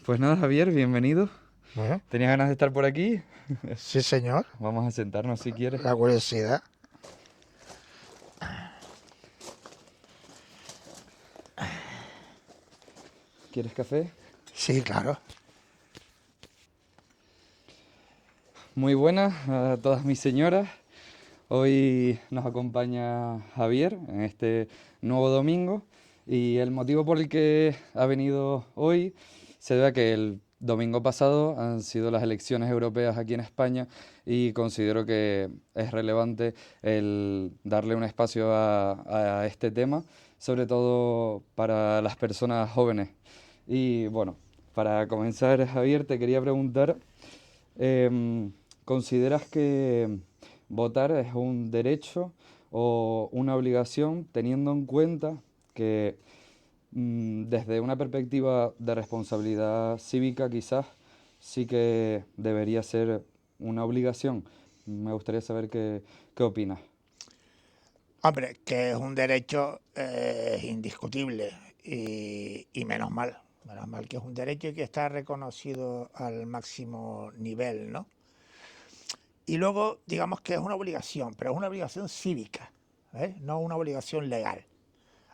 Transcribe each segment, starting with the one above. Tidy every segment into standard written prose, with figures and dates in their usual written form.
Pues nada, Javier, bienvenido. Bueno, ¿Tenías ganas de estar por aquí? sí, señor. Vamos a sentarnos si quieres. La curiosidad. ¿Quieres café? Sí, claro. Muy buenas a todas mis señoras. Hoy nos acompaña Javier en este nuevo domingo y el motivo por el que ha venido hoy se debe a que el domingo pasado han sido las elecciones europeas aquí en España y considero que es relevante el darle un espacio a este tema, sobre todo para las personas jóvenes. Y bueno, para comenzar, Javier, te quería preguntar, em, ¿consideras que votar es un derecho o una obligación teniendo en cuenta que desde una perspectiva de responsabilidad cívica quizás sí que debería ser una obligación? Me gustaría saber qué opinas. Hombre, que es un derecho indiscutible y menos mal. Menos mal que es un derecho y que está reconocido al máximo nivel, ¿no? Y luego, digamos que es una obligación, pero es una obligación cívica, ¿eh? No una obligación legal.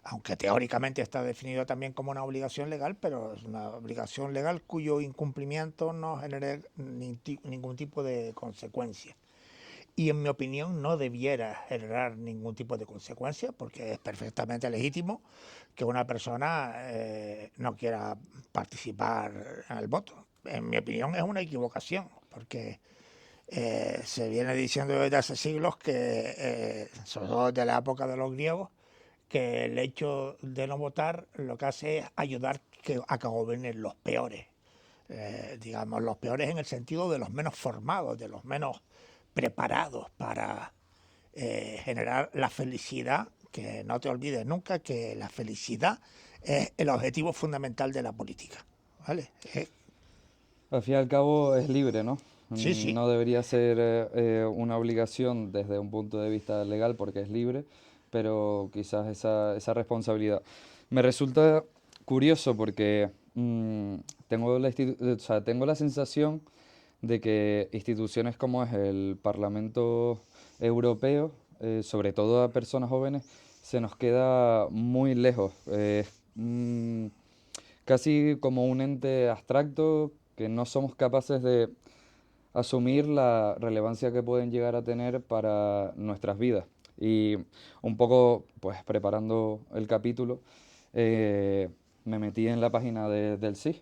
Aunque teóricamente está definido también como una obligación legal, pero es una obligación legal cuyo incumplimiento no genere ningún tipo de consecuencia. Y en mi opinión no debiera generar ningún tipo de consecuencia porque es perfectamente legítimo que una persona no quiera participar en el voto. En mi opinión es una equivocación porque se viene diciendo desde hace siglos que, sobre todo desde la época de los griegos, que el hecho de no votar lo que hace es ayudar a que gobiernen los peores. Digamos, los peores en el sentido de los menos formados, de los menos preparados para generar la felicidad, que no te olvides nunca que la felicidad es el objetivo fundamental de la política. ¿Vale? Al fin y al cabo es libre, ¿no? Sí, sí. No debería ser una obligación desde un punto de vista legal porque es libre, pero quizás esa responsabilidad. Me resulta curioso porque o sea, tengo la sensación de que instituciones como es el Parlamento Europeo, sobre todo a personas jóvenes, se nos queda muy lejos. Casi como un ente abstracto que no somos capaces de asumir la relevancia que pueden llegar a tener para nuestras vidas. Y un poco, pues preparando el capítulo, eh, me metí en la página del CIS,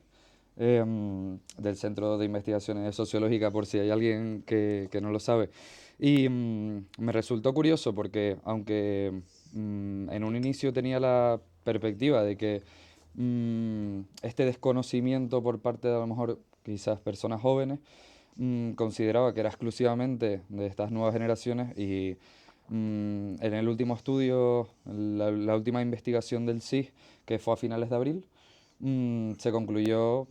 del Centro de Investigaciones Sociológicas, por si hay alguien que no lo sabe. Y me resultó curioso porque aunque en un inicio tenía la perspectiva de que este desconocimiento por parte de a lo mejor quizás personas jóvenes, consideraba que era exclusivamente de estas nuevas generaciones y en el último estudio, la última investigación del CIS, que fue a finales de abril, se concluyó,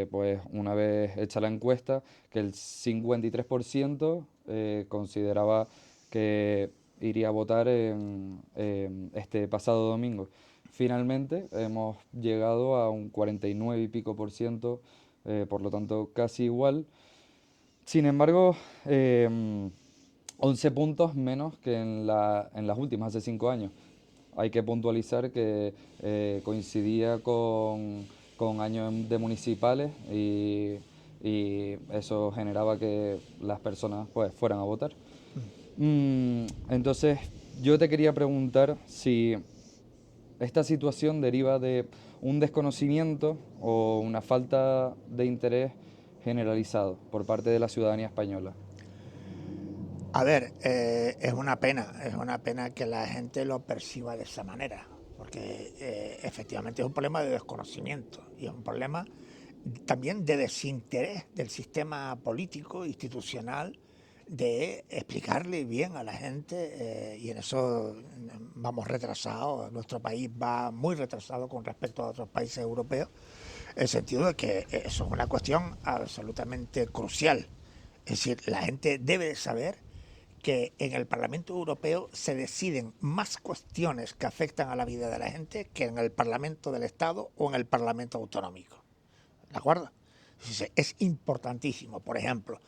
pues una vez hecha la encuesta, que el 53% consideraba que iría a votar en este pasado domingo. Finalmente hemos llegado a un 49 y pico por ciento, por lo tanto casi igual. Sin embargo, 11 puntos menos que en las últimas, hace 5 años. Hay que puntualizar que coincidía con años de municipales y eso generaba que las personas pues fueran a votar. Entonces, yo te quería preguntar si esta situación deriva de un desconocimiento o una falta de interés generalizado por parte de la ciudadanía española. A ver, es una pena que la gente lo perciba de esa manera, porque efectivamente es un problema de desconocimiento y es un problema también de desinterés del sistema político, institucional, de explicarle bien a la gente y en eso vamos retrasados, nuestro país va muy retrasado con respecto a otros países europeos, en el sentido de que eso es una cuestión absolutamente crucial. Es decir, la gente debe de saber que en el Parlamento Europeo se deciden más cuestiones que afectan a la vida de la gente que en el Parlamento del Estado o en el Parlamento autonómico. ¿de acuerdo? Es importantísimo. Por ejemplo,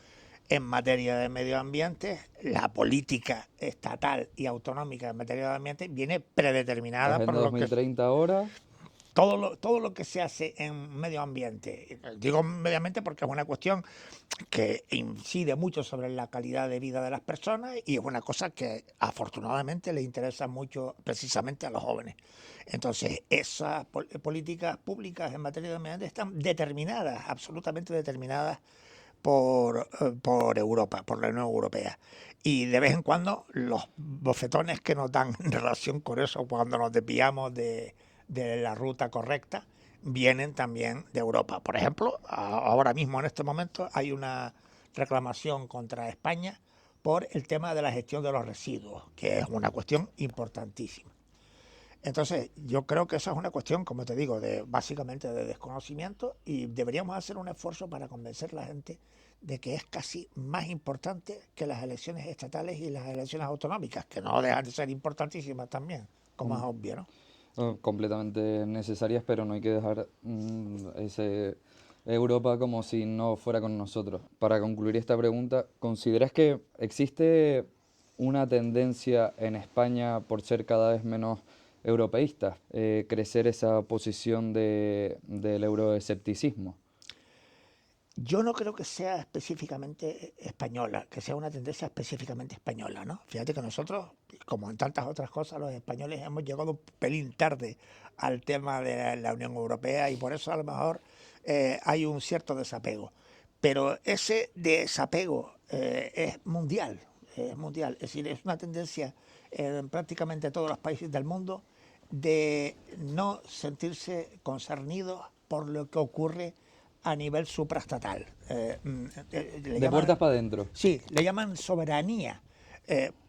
en materia de medio ambiente, la política estatal y autonómica en materia de ambiente viene predeterminada por Agenda lo que 2030 ahora. todo lo que se hace en medio ambiente. Digo medio ambiente porque es una cuestión que incide mucho sobre la calidad de vida de las personas y es una cosa que afortunadamente le interesa mucho precisamente a los jóvenes. Entonces, esas políticas públicas en materia de medio ambiente están determinadas, absolutamente determinadas por Europa, por la Unión Europea. Y de vez en cuando los bofetones que nos dan en relación con eso, cuando nos desviamos de la ruta correcta, vienen también de Europa. Por ejemplo, ahora mismo en este momento hay una reclamación contra España por el tema de la gestión de los residuos, que es una cuestión importantísima. Entonces, yo creo que esa es una cuestión, como te digo, de básicamente de desconocimiento y deberíamos hacer un esfuerzo para convencer a la gente de que es casi más importante que las elecciones estatales y las elecciones autonómicas, que no dejan de ser importantísimas también, como es Com- obvio, ¿no? Completamente necesarias, pero no hay que dejar ese Europa como si no fuera con nosotros. Para concluir esta pregunta, ¿consideras que existe una tendencia en España por ser cada vez menos europeísta, crecer esa posición del euroescepticismo? Yo no creo que sea específicamente española, que sea una tendencia específicamente española, ¿no? Fíjate que nosotros, como en tantas otras cosas, los españoles hemos llegado un pelín tarde al tema de la Unión Europea y por eso a lo mejor hay un cierto desapego. Pero ese desapego es mundial, es mundial. Es decir, es una tendencia en prácticamente todos los países del mundo de no sentirse concernidos por lo que ocurre a nivel supraestatal. Le De llaman, puertas para adentro. sí, le llaman soberanía,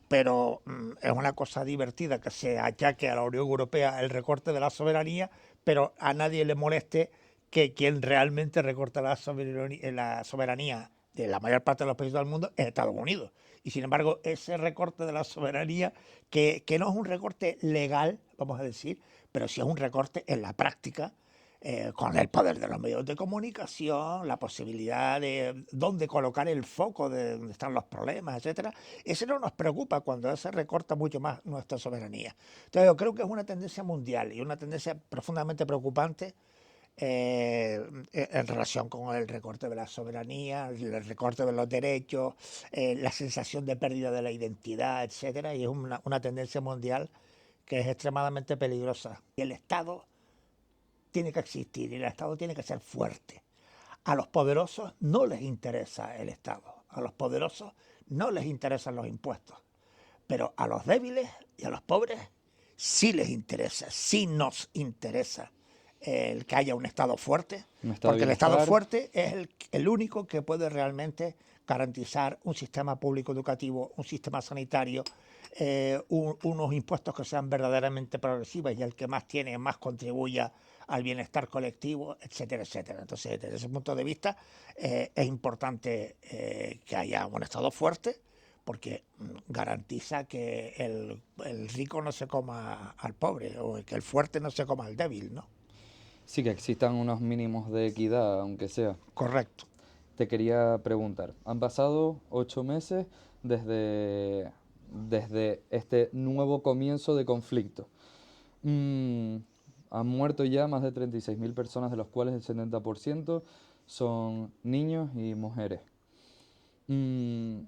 pero es una cosa divertida que se achaque a la Unión Europea el recorte de la soberanía, pero a nadie le moleste que quien realmente recorta la soberanía de la mayor parte de los países del mundo es Estados Unidos. Y sin embargo, ese recorte de la soberanía, que no es un recorte legal, vamos a decir, pero sí es un recorte en la práctica, con el poder de los medios de comunicación, la posibilidad de dónde colocar el foco de dónde están los problemas, etcétera. Ese no nos preocupa cuando se recorta mucho más nuestra soberanía. Entonces yo creo que es una tendencia mundial y una tendencia profundamente preocupante en relación con el recorte de la soberanía, el recorte de los derechos, la sensación de pérdida de la identidad, etcétera, y es una tendencia mundial que es extremadamente peligrosa. Y el Estado tiene que existir y el Estado tiene que ser fuerte. A los poderosos no les interesa el Estado, a los poderosos no les interesan los impuestos, pero a los débiles y a los pobres sí les interesa, sí nos interesa el que haya un Estado fuerte, Un estado de porque el Estado bienestar. fuerte es el único que puede realmente garantizar un sistema público educativo, un sistema sanitario, unos impuestos que sean verdaderamente progresivos y el que más tiene, más contribuya al bienestar colectivo, etcétera, etcétera. Entonces, desde ese punto de vista, es importante que haya un Estado fuerte, porque garantiza que el rico no se coma al pobre o que el fuerte no se coma al débil, ¿no? Sí, que existan unos mínimos de equidad, aunque sea. Correcto. Te quería preguntar, han pasado 8 meses desde este nuevo comienzo de conflicto. Mm, Han muerto ya más de 36.000 personas, de los cuales el 70% son niños y mujeres. Mm,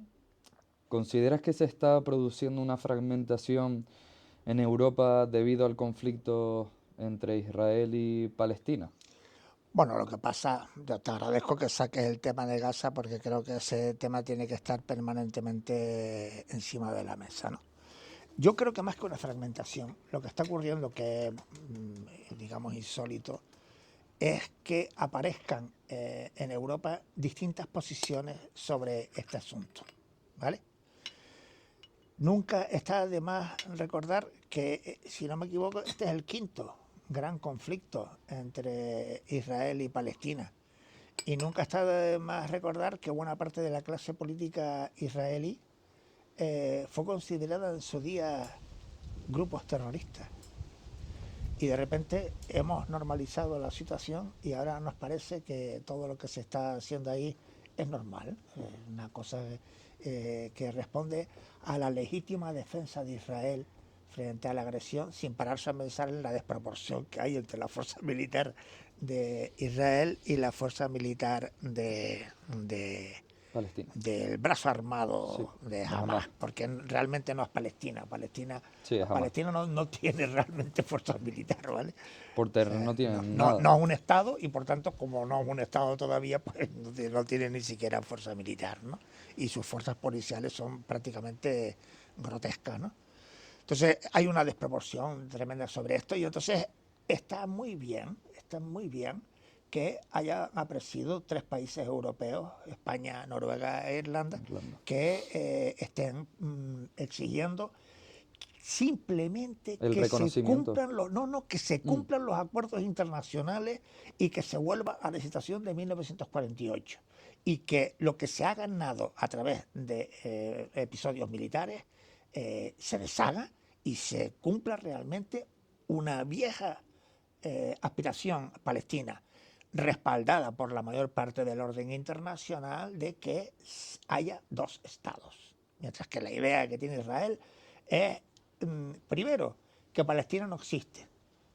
¿Consideras que se está produciendo una fragmentación en Europa debido al conflicto entre Israel y Palestina? Bueno, lo que pasa, yo te agradezco que saques el tema de Gaza porque creo que ese tema tiene que estar permanentemente encima de la mesa, ¿no? Yo creo que más que una fragmentación, lo que está ocurriendo, que es, digamos, insólito, es que aparezcan en Europa distintas posiciones sobre este asunto, ¿vale? Nunca está de más recordar que, si no me equivoco, este es el quinto gran conflicto entre Israel y Palestina. Y nunca está de más recordar que buena parte de la clase política israelí fue considerada en su día grupos terroristas. y de repente hemos normalizado la situación y ahora nos parece que todo lo que se está haciendo ahí es normal, una cosa que responde a la legítima defensa de Israel frente a la agresión, sin pararse a pensar en la desproporción que hay entre la fuerza militar de Israel y la fuerza militar Palestina. del brazo Sí, armado de de Hamas, Hamas. porque realmente no es Palestina. Sí, es Hamas. Palestina no tiene realmente fuerza militar, ¿vale? Por O terreno sea, no tienen nada. no es un Estado y por tanto, como no es un Estado todavía, pues no tiene ni siquiera fuerza militar, ¿no? Y sus fuerzas policiales son prácticamente grotescas, ¿no? Entonces hay una desproporción tremenda sobre esto y entonces está muy bien que haya aparecido tres países europeos, España, Noruega e Irlanda, Irlanda. que estén exigiendo simplemente El que se reconocimiento. cumplan que se Mm, cumplan los acuerdos internacionales y que se vuelva a la situación de 1948 y que lo que se ha ganado a través de episodios militares se deshaga y se cumpla realmente una vieja aspiración palestina respaldada por la mayor parte del orden internacional de que haya dos estados. Mientras que la idea que tiene Israel es, primero, que Palestina no existe,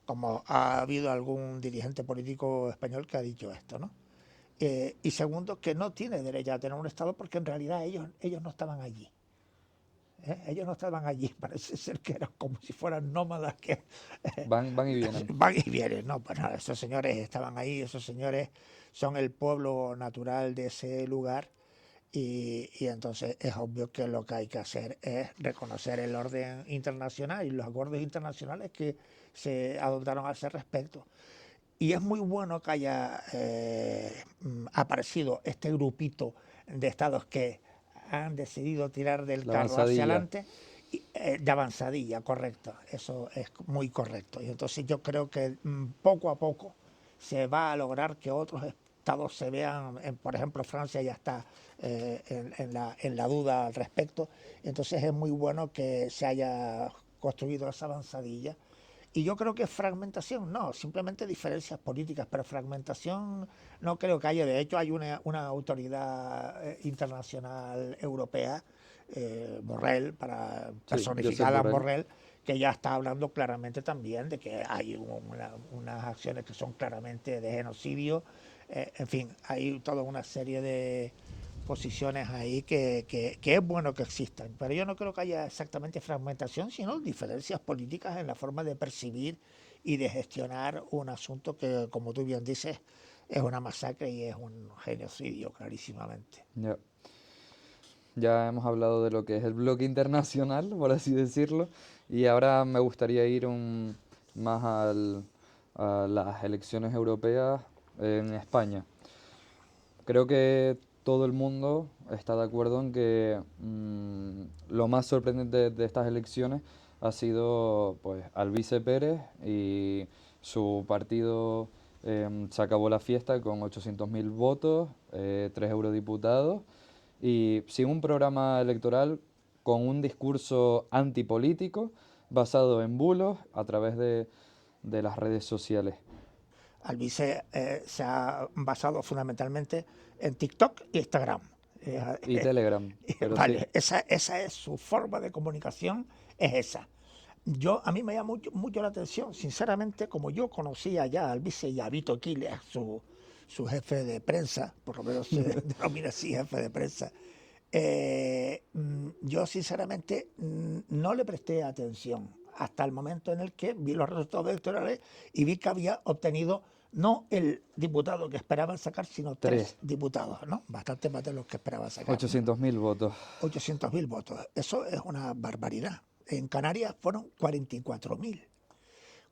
como ha habido algún dirigente político español que ha dicho esto, ¿no? Y segundo, que no tiene derecho a tener un estado porque en realidad ellos no estaban allí. Ellos no estaban allí, parece ser que eran como si fueran nómadas que van y vienen. van y vienen, ¿no? Pues nada, esos señores estaban ahí, esos señores son el pueblo natural de ese lugar y entonces es obvio que lo que hay que hacer es reconocer el orden internacional y los acuerdos internacionales que se adoptaron a ese respecto. Y es muy bueno que haya aparecido este grupito de estados que han decidido tirar del La carro hacia avanzadilla. adelante de avanzadilla, correcto, eso es muy correcto. Y entonces yo creo que poco a poco se va a lograr que otros estados se vean, por ejemplo Francia ya está en la duda al respecto, entonces es muy bueno que se haya construido esa avanzadilla y yo creo que fragmentación, no, simplemente diferencias políticas, pero fragmentación no creo que haya. De hecho, hay una autoridad internacional europea, Borrell, Sí, Josep personificada en Borrell. Borrell, que ya está hablando claramente también de que hay unas acciones que son claramente de genocidio. En fin, hay toda una serie de posiciones ahí que es bueno que existan, pero yo no creo que haya exactamente fragmentación, sino diferencias políticas en la forma de percibir y de gestionar un asunto que, como tú bien dices, es una masacre y es un genocidio, clarísimamente. Ya. Ya hemos hablado de lo que es el bloque internacional, por así decirlo, y ahora me gustaría ir más a las elecciones europeas en España. Creo que todo el mundo está de acuerdo en que lo más sorprendente de estas elecciones ha sido pues Albice Pérez y su partido se acabó la fiesta con 800.000 votos, 3 eurodiputados y sin un programa electoral con un discurso antipolítico basado en bulos a través de las redes sociales. Albice se ha basado fundamentalmente en TikTok e Instagram. Y Telegram, pero sí, Vale, esa es su forma de comunicación, es esa. A mí me llama mucho la atención, sinceramente, como yo conocía ya al vice y a Vito Quiles, su jefe de prensa, por lo menos se denomina así, jefe de prensa, yo sinceramente no le presté atención hasta el momento en el que vi los resultados electorales y vi que había obtenido no el diputado que esperaban sacar, sino tres tres. diputados, ¿no? Bastante más de los que esperaban sacar, ¿no? 800.000 votos. 800.000 votos. Eso es una barbaridad. En Canarias fueron 44.000.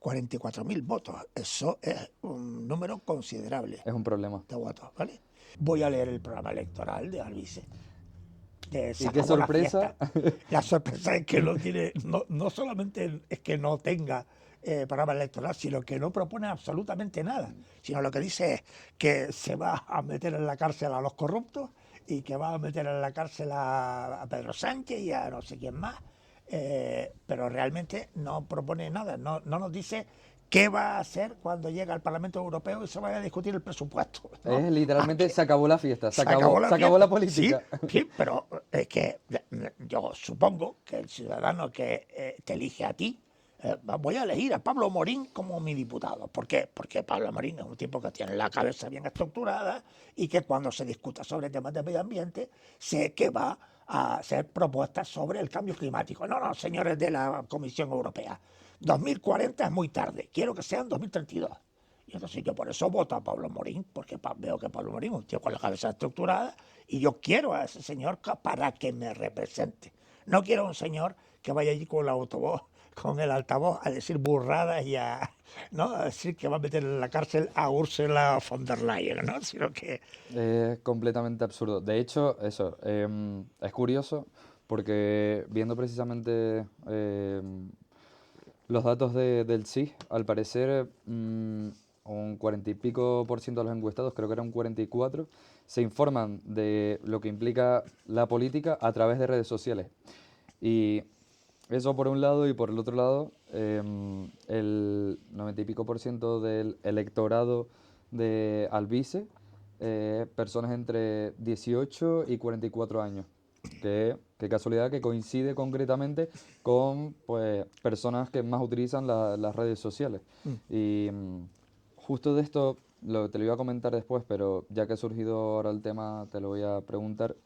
44.000 votos. Eso es un número considerable Es un problema. de votos, ¿vale? Voy a leer el programa electoral de Albice. Se Y qué acabó la sorpresa. fiesta. La sorpresa es que no tiene, no solamente es que no tenga programa electoral, sino que no propone absolutamente nada, sino lo que dice es que se va a meter en la cárcel a los corruptos y que va a meter en la cárcel a Pedro Sánchez y a no sé quién más, pero realmente no propone nada, no nos dice ¿Qué va a hacer cuando llegue al Parlamento Europeo y se vaya a discutir el presupuesto? ¿No? Es literalmente se acabó la fiesta, Se acabó la se acabó la fiesta. Sí, política. sí, pero es que yo supongo que el ciudadano que te elige a ti, voy a elegir a Pablo Morín como mi diputado. ¿Por qué? Porque Pablo Morín es un tipo que tiene la cabeza bien estructurada y que cuando se discuta sobre temas de medio ambiente, sé que va a hacer propuestas sobre el cambio climático. No, no, señores de la Comisión Europea, 2040 es muy tarde, quiero que sean 2032. Y entonces yo por eso voto a Pablo Morín, porque veo que Pablo Morín es un tío con la cabeza estructurada y yo quiero a ese señor para que me represente. No quiero a un señor que vaya allí con el autobús, con el altavoz a decir burradas y ¿no? A decir que va a meter en la cárcel a Ursula von der Leyen, ¿no? Sino que... Es completamente absurdo. De hecho, eso, es curioso porque viendo precisamente los datos del CIS, al parecer un 40 y pico por ciento de los encuestados, creo que era un 44, se informan de lo que implica la política a través de redes sociales. Y eso por un lado, y por el otro lado, el 90 y pico por ciento del electorado de Albice, personas entre 18 y 44 años. Qué casualidad que coincide concretamente con pues, personas que más utilizan las redes sociales. Mm. Y justo de esto te lo iba a comentar después, pero ya que ha surgido ahora el tema, te lo voy a preguntar.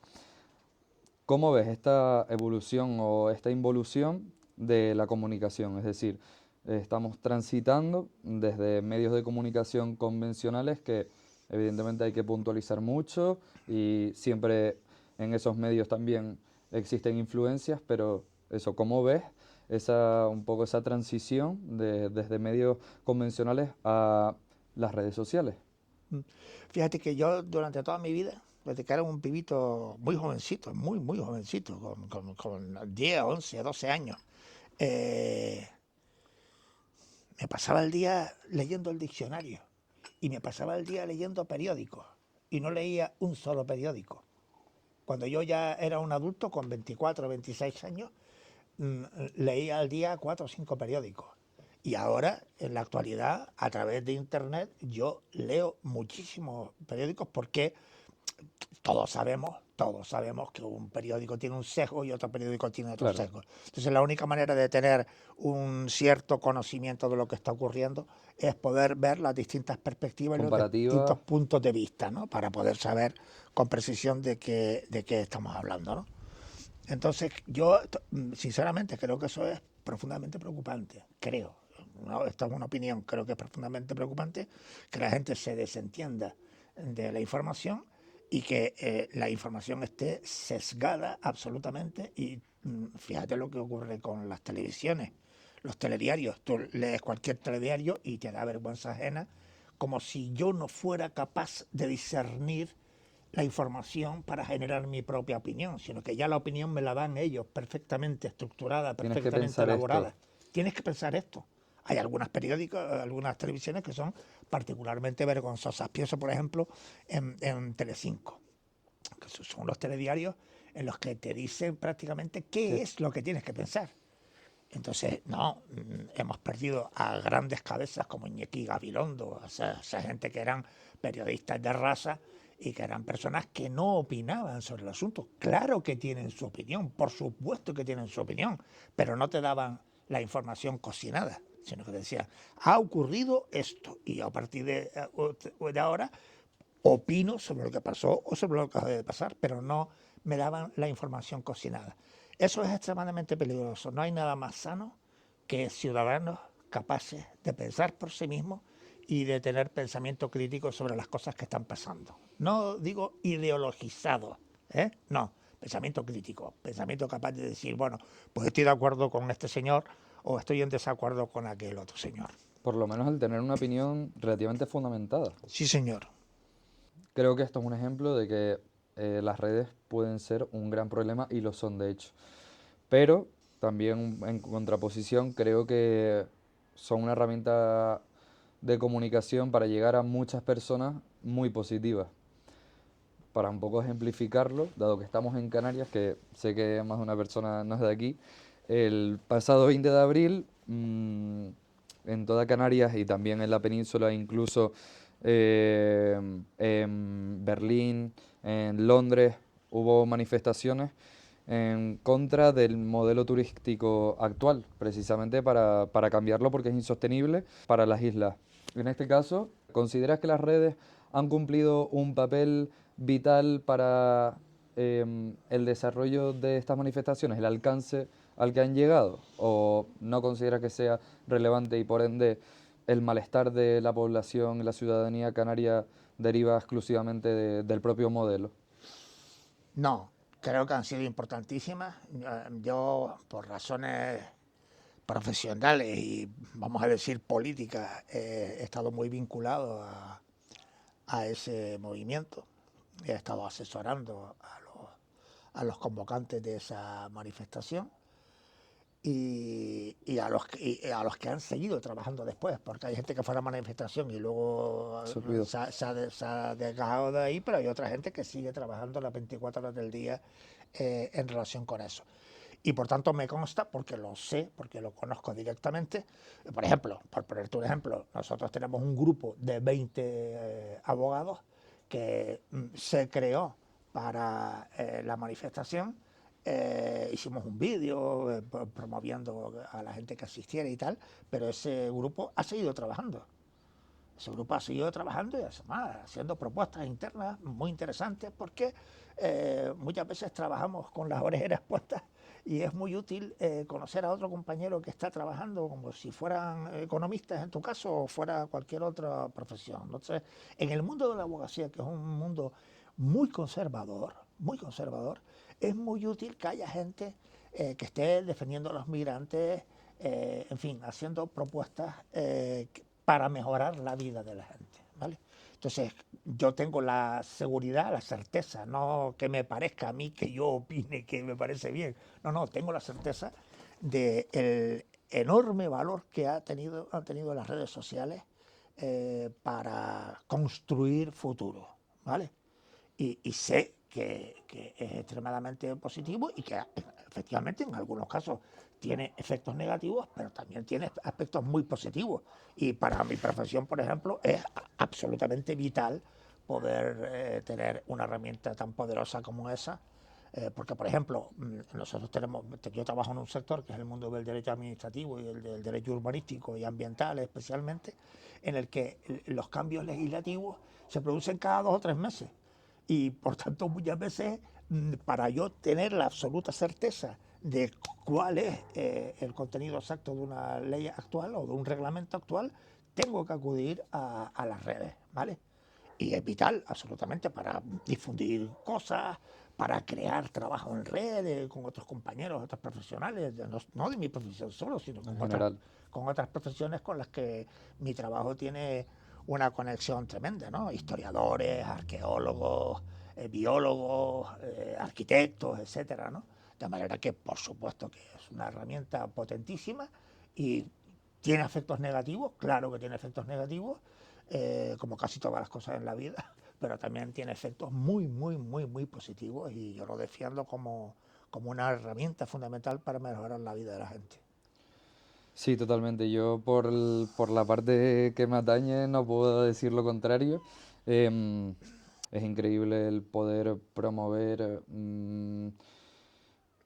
¿Cómo ves esta evolución o esta involución de la comunicación? Es decir, estamos transitando desde medios de comunicación convencionales que evidentemente hay que puntualizar mucho y siempre en esos medios también existen influencias, pero eso, ¿cómo ves un poco esa transición desde medios convencionales a las redes sociales? Fíjate que yo durante toda mi vida, desde que era un pibito muy jovencito, muy jovencito, con 10, 11, 12 años, eh, me pasaba el día leyendo el diccionario y me pasaba el día leyendo periódicos y no leía un solo periódico. Cuando yo ya era un adulto con 24 o 26 años, leía al día 4 o 5 periódicos. Y ahora, en la actualidad, a través de Internet, yo leo muchísimos periódicos porque todos sabemos que un periódico tiene un sesgo y otro periódico tiene otro Claro, sesgo. Entonces la única manera de tener un cierto conocimiento de lo que está ocurriendo es poder ver las distintas perspectivas y los distintos comparativa. puntos de vista, ¿no? Para poder saber con precisión de qué estamos hablando, ¿no? Entonces yo sinceramente creo que eso es profundamente preocupante, creo. No, esta es una opinión, creo que es profundamente preocupante que la gente se desentienda de la información y que la información esté sesgada absolutamente y fíjate lo que ocurre con las televisiones, los telediarios. Tú lees cualquier telediario y te da vergüenza ajena, como si yo no fuera capaz de discernir la información para generar mi propia opinión, sino que ya la opinión me la dan ellos perfectamente estructurada, Tienes que perfectamente pensar esto. elaborada. Tienes que pensar esto. Hay algunas periódicos, algunas televisiones que son particularmente vergonzosas. Pienso, por ejemplo, en Telecinco, que son los telediarios en los que te dicen prácticamente qué Sí. es lo que tienes que pensar. Entonces, no, hemos perdido a grandes cabezas como Iñaki Gabilondo, esa gente que eran periodistas de raza y que eran personas que no opinaban sobre el asunto. Claro que tienen su opinión, por supuesto que tienen su opinión, pero no te daban la información cocinada, sino que te decían, ha ocurrido esto y a partir de ahora opino sobre lo que pasó o sobre lo que debe pasar, pero no me daban la información cocinada. Eso es extremadamente peligroso. No hay nada más sano que ciudadanos capaces de pensar por sí mismos y de tener pensamiento crítico sobre las cosas que están pasando. No digo ideologizado, no, pensamiento crítico, pensamiento capaz de decir, bueno, pues estoy de acuerdo con este señor o estoy en desacuerdo con aquel otro señor. Por lo menos el tener una opinión relativamente fundamentada. Sí, señor. Creo que esto es un ejemplo de que las redes pueden ser un gran problema y lo son de hecho. Pero también en contraposición creo que son una herramienta de comunicación para llegar a muchas personas muy positivas. Para un poco ejemplificarlo, dado que estamos en Canarias, que sé que más de una persona no es de aquí, el pasado 20 de abril en toda Canarias y también en la península, incluso en Berlín, en Londres, hubo manifestaciones en contra del modelo turístico actual, precisamente para cambiarlo porque es insostenible para las islas. En este caso, ¿consideras que las redes han cumplido un papel vital para el desarrollo de estas manifestaciones, el alcance al que han llegado? ¿O no consideras que sea relevante y por ende el malestar de la población y la ciudadanía canaria deriva exclusivamente del propio modelo? No, creo que han sido importantísimas. Yo, por razones profesionales y, vamos a decir, políticas, he estado muy vinculado a ese movimiento. He estado asesorando a los convocantes de esa manifestación y a los que han seguido trabajando después, porque hay gente que fue a la manifestación y luego Se olvidó. se ha desgajado de ahí, pero hay otra gente que sigue trabajando las 24 horas del día en relación con eso. Y por tanto me consta, porque lo sé, porque lo conozco directamente. Por ejemplo, por ponerte un ejemplo, nosotros tenemos un grupo de 20 abogados que se creó para la manifestación. Hicimos un vídeo promoviendo a la gente que asistiera y tal, pero ese grupo ha seguido trabajando. Ese grupo ha seguido trabajando y además haciendo propuestas internas muy interesantes porque muchas veces trabajamos con las orejeras puestas y es muy útil conocer a otro compañero que está trabajando como si fueran economistas en tu caso o fuera cualquier otra profesión. Entonces, en el mundo de la abogacía, que es un mundo muy conservador, es muy útil que haya gente que esté defendiendo a los migrantes, en fin, haciendo propuestas para mejorar la vida de la gente, ¿vale? Entonces, yo tengo la seguridad, la certeza, no que me parezca a mí que yo opine que me parece bien, no, tengo la certeza del enorme valor que han tenido las redes sociales para construir futuro, ¿vale? Y sé que es extremadamente positivo y que efectivamente en algunos casos tiene efectos negativos, pero también tiene aspectos muy positivos. Y para mi profesión, por ejemplo, es absolutamente vital poder tener una herramienta tan poderosa como esa, porque, por ejemplo, yo trabajo en un sector que es el mundo del derecho administrativo y el del derecho urbanístico y ambiental especialmente, en el que los cambios legislativos se producen cada 2 o 3 meses y por tanto muchas veces para yo tener la absoluta certeza de cuál es el contenido exacto de una ley actual o de un reglamento actual, tengo que acudir a las redes, ¿vale? Y es vital, absolutamente, para difundir cosas, para crear trabajo en redes con otros compañeros, otros profesionales, no de mi profesión solo, sino En general. con otras profesiones con las que mi trabajo tiene una conexión tremenda, ¿no? Historiadores, arqueólogos, biólogos, arquitectos, etcétera, ¿no? De manera que, por supuesto, que es una herramienta potentísima y tiene efectos negativos, claro que tiene efectos negativos, como casi todas las cosas en la vida, pero también tiene efectos muy positivos y yo lo defiendo como una herramienta fundamental para mejorar la vida de la gente. Sí, totalmente. Yo por la parte que me atañe no puedo decir lo contrario. Em, es increíble el poder promover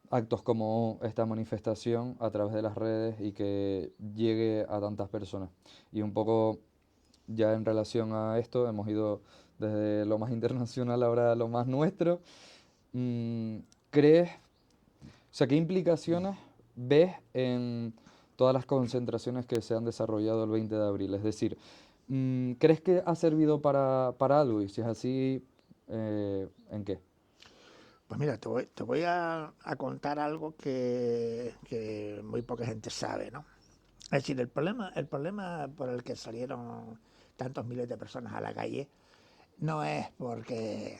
actos como esta manifestación a través de las redes y que llegue a tantas personas. Y un poco ya en relación a esto, hemos ido desde lo más internacional ahora a lo más nuestro. Mm, ¿Crees, o sea, qué implicaciones ves en todas las concentraciones que se han desarrollado el 20 de abril? Es decir, ¿crees que ha servido para algo? Y si es así, ¿en qué? Pues mira, te voy a contar algo que muy poca gente sabe, ¿no? Es decir, el problema por el que salieron tantos miles de personas a la calle no es porque,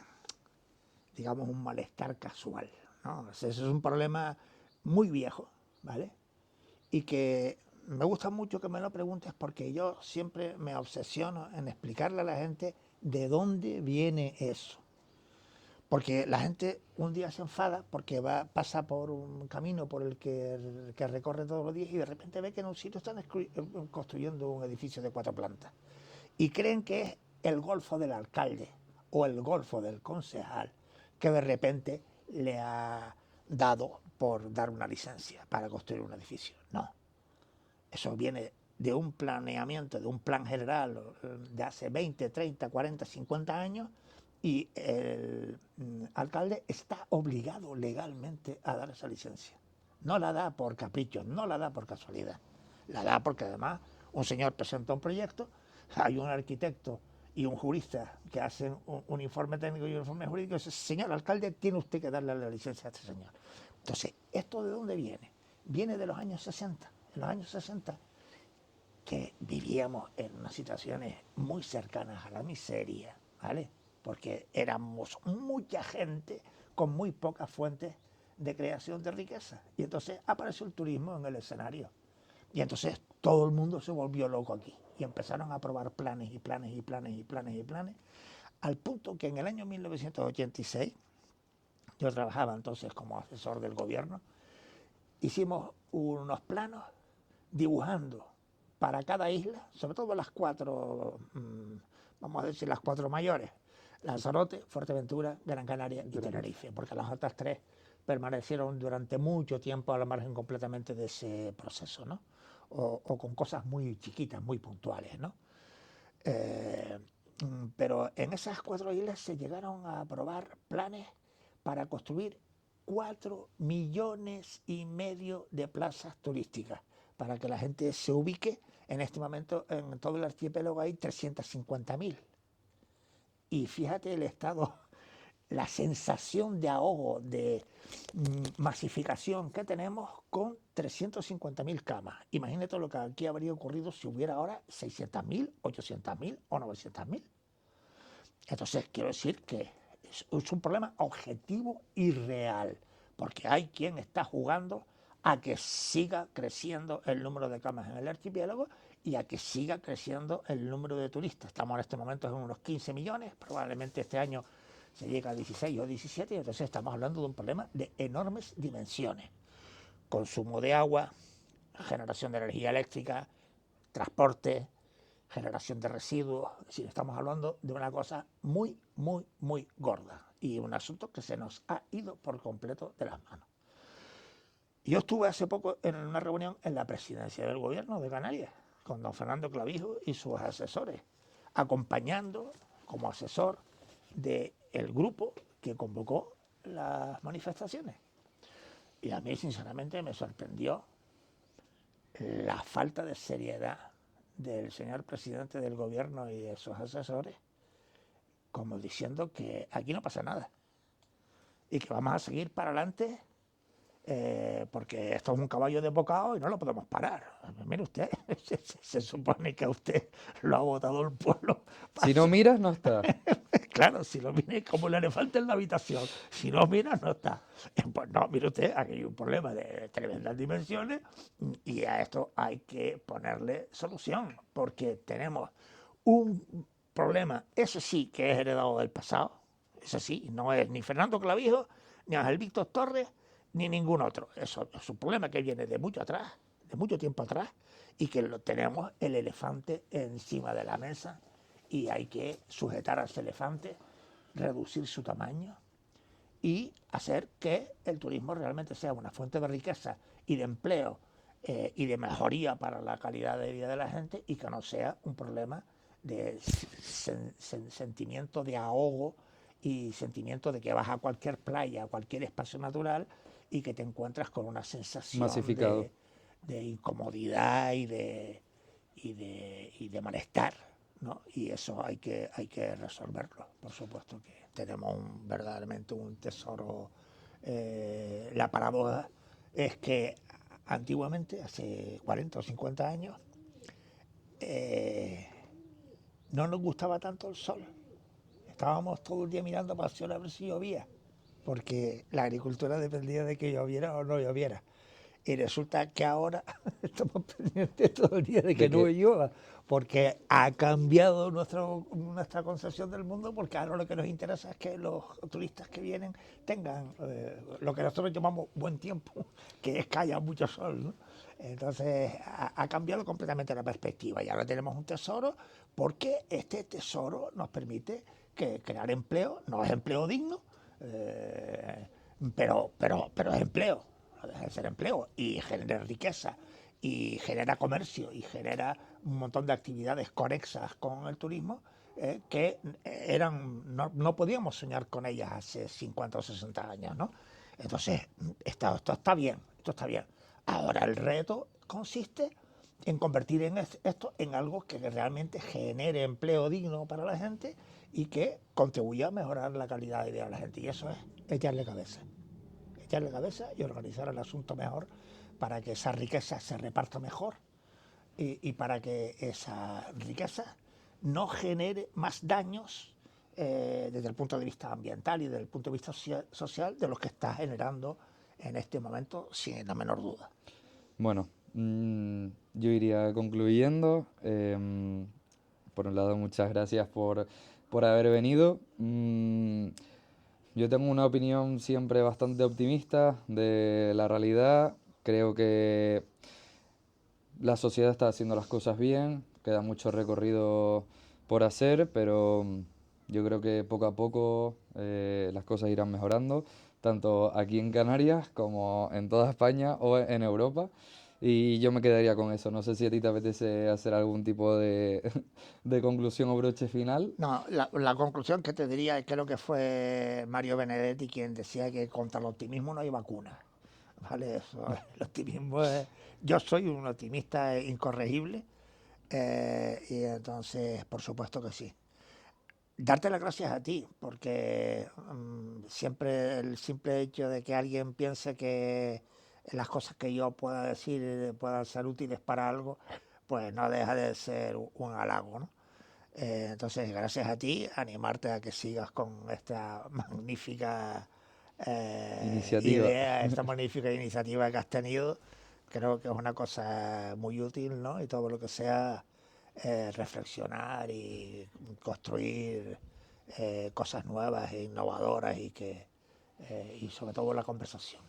digamos, un malestar casual, ¿no? Ese es un problema muy viejo, ¿vale? Y que me gusta mucho que me lo preguntes porque yo siempre me obsesiono en explicarle a la gente de dónde viene eso. Porque la gente un día se enfada porque pasa por un camino por el que recorre todos los días y de repente ve que en un sitio están construyendo un edificio de 4 plantas. Y creen que es el golfo del alcalde o el golfo del concejal que de repente le ha dado por dar una licencia para construir un edificio. No, eso viene de un planeamiento, de un plan general de hace 20, 30, 40, 50 años y el alcalde está obligado legalmente a dar esa licencia. No la da por capricho, no la da por casualidad. La da porque además un señor presenta un proyecto, hay un arquitecto y un jurista que hacen un informe técnico y un informe jurídico y dice, señor alcalde, tiene usted que darle la licencia a este señor. Entonces, ¿esto de dónde viene? Viene de los años 60. En los años 60 que vivíamos en unas situaciones muy cercanas a la miseria, ¿vale? Porque éramos mucha gente con muy pocas fuentes de creación de riqueza. Y entonces apareció el turismo en el escenario. Y entonces todo el mundo se volvió loco aquí. Y empezaron a aprobar planes y planes y planes y planes y planes, al punto que en el año 1986, yo trabajaba entonces como asesor del gobierno, hicimos unos planos dibujando para cada isla, sobre todo las 4, vamos a decir las 4 mayores, Lanzarote, Fuerteventura, Gran Canaria y Tenerife, porque las otras 3 permanecieron durante mucho tiempo al margen completamente de ese proceso, ¿no? O con cosas muy chiquitas, muy puntuales, ¿no? Pero en esas 4 islas se llegaron a aprobar planes para construir 4,5 millones de plazas turísticas para que la gente se ubique. En este momento en todo el archipiélago hay 350.000. Y fíjate el estado, la sensación de ahogo, de masificación que tenemos con 350.000 camas. Imagínate lo que aquí habría ocurrido si hubiera ahora 600.000, 800.000 o 900.000. Entonces quiero decir que es un problema objetivo y real, porque hay quien está jugando a que siga creciendo el número de camas en el archipiélago y a que siga creciendo el número de turistas. Estamos en este momento en unos 15 millones, probablemente este año se llega a 16 o 17, y entonces estamos hablando de un problema de enormes dimensiones. Consumo de agua, generación de energía eléctrica, transporte, generación de residuos. Es decir, estamos hablando de una cosa muy, muy, muy gorda y un asunto que se nos ha ido por completo de las manos. Yo estuve hace poco en una reunión en la presidencia del gobierno de Canarias con don Fernando Clavijo y sus asesores, acompañando como asesor del grupo que convocó las manifestaciones. Y a mí, sinceramente, me sorprendió la falta de seriedad del señor presidente del gobierno y de sus asesores, como diciendo que aquí no pasa nada y que vamos a seguir para adelante porque esto es un caballo de bocado y no lo podemos parar. Mire usted, se supone que a usted lo ha votado el pueblo. Si no miras, no está. Claro, si lo mira como el elefante en la habitación, si no mira, no está. Pues no, mire usted, aquí hay un problema de tremendas dimensiones y a esto hay que ponerle solución, porque tenemos un problema, eso sí, que es heredado del pasado, eso sí, no es ni Fernando Clavijo, ni Ángel Víctor Torres, ni ningún otro. Eso es un problema que viene de mucho atrás, de mucho tiempo atrás, y que lo tenemos el elefante encima de la mesa y hay que sujetar a ese elefante, reducir su tamaño y hacer que el turismo realmente sea una fuente de riqueza y de empleo y de mejoría para la calidad de vida de la gente y que no sea un problema de sentimiento de ahogo y sentimiento de que vas a cualquier playa, a cualquier espacio natural y que te encuentras con una sensación Masificado. de incomodidad y de malestar, ¿no? Y eso hay que resolverlo. Por supuesto que tenemos verdaderamente un tesoro. La paradoja es que antiguamente, hace 40 o 50 años, no nos gustaba tanto el sol. Estábamos todo el día mirando para el cielo a ver si llovía, porque la agricultura dependía de que lloviera o no lloviera. y resulta que ahora estamos pendientes todo el día de que De no que, llueva, porque ha cambiado nuestra concepción del mundo, porque ahora lo que nos interesa es que los turistas que vienen tengan lo que nosotros llamamos buen tiempo, que es que haya mucho sol, ¿no? Entonces ha cambiado completamente la perspectiva y ahora tenemos un tesoro porque este tesoro nos permite crear empleo, no es empleo digno, eh, pero es empleo, no deja de ser empleo y genera riqueza y genera comercio y genera un montón de actividades conexas con el turismo que no podíamos soñar con ellas hace 50 o 60 años, ¿no? Entonces, esto está bien, esto está bien. Ahora el reto consiste en convertir esto en algo que realmente genere empleo digno para la gente y que contribuya a mejorar la calidad de vida de la gente. Y eso es echarle cabeza y organizar el asunto mejor para que esa riqueza se reparta mejor y para que esa riqueza no genere más daños desde el punto de vista ambiental y desde el punto de vista social de los que está generando en este momento, sin la menor duda. bueno, yo iría concluyendo. Por un lado, muchas gracias por haber venido. Yo tengo una opinión siempre bastante optimista de la realidad. Creo que la sociedad está haciendo las cosas bien, queda mucho recorrido por hacer, pero yo creo que poco a poco las cosas irán mejorando, tanto aquí en Canarias como en toda España o en Europa. Y yo me quedaría con eso. No sé si a ti te apetece hacer algún tipo de, de conclusión o broche final. No, la conclusión que te diría, creo que fue Mario Benedetti quien decía que contra el optimismo no hay vacuna. ¿Vale? El optimismo es... Yo soy un optimista incorregible y entonces, por supuesto que sí. Darte las gracias a ti, porque siempre el simple hecho de que alguien piense que las cosas que yo pueda decir puedan ser útiles para algo, pues no deja de ser un halago, ¿no? Entonces, gracias a ti, animarte a que sigas con esta magnífica Iniciativa. idea, esta magnífica iniciativa que has tenido. Creo que es una cosa muy útil, ¿no? Y todo lo que sea reflexionar y construir cosas nuevas e innovadoras y sobre todo la conversación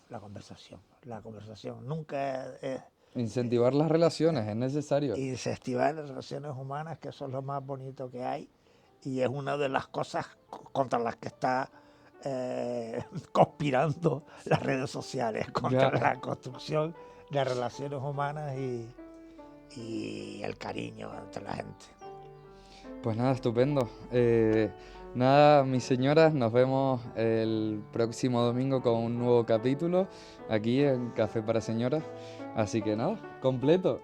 nunca es Incentivar las relaciones es necesario. incentivar las relaciones humanas, que eso es lo más bonito que hay y es una de las cosas contra las que está conspirando las redes sociales, contra Ya. la construcción de relaciones humanas y el cariño entre la gente. Pues nada, estupendo. Nada, mis señoras, nos vemos el próximo domingo con un nuevo capítulo aquí en Café para Señoras. Así que nada, completo.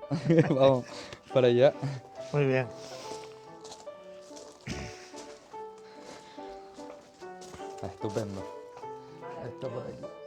Vamos para allá. Muy bien. Estupendo. Esto por aquí.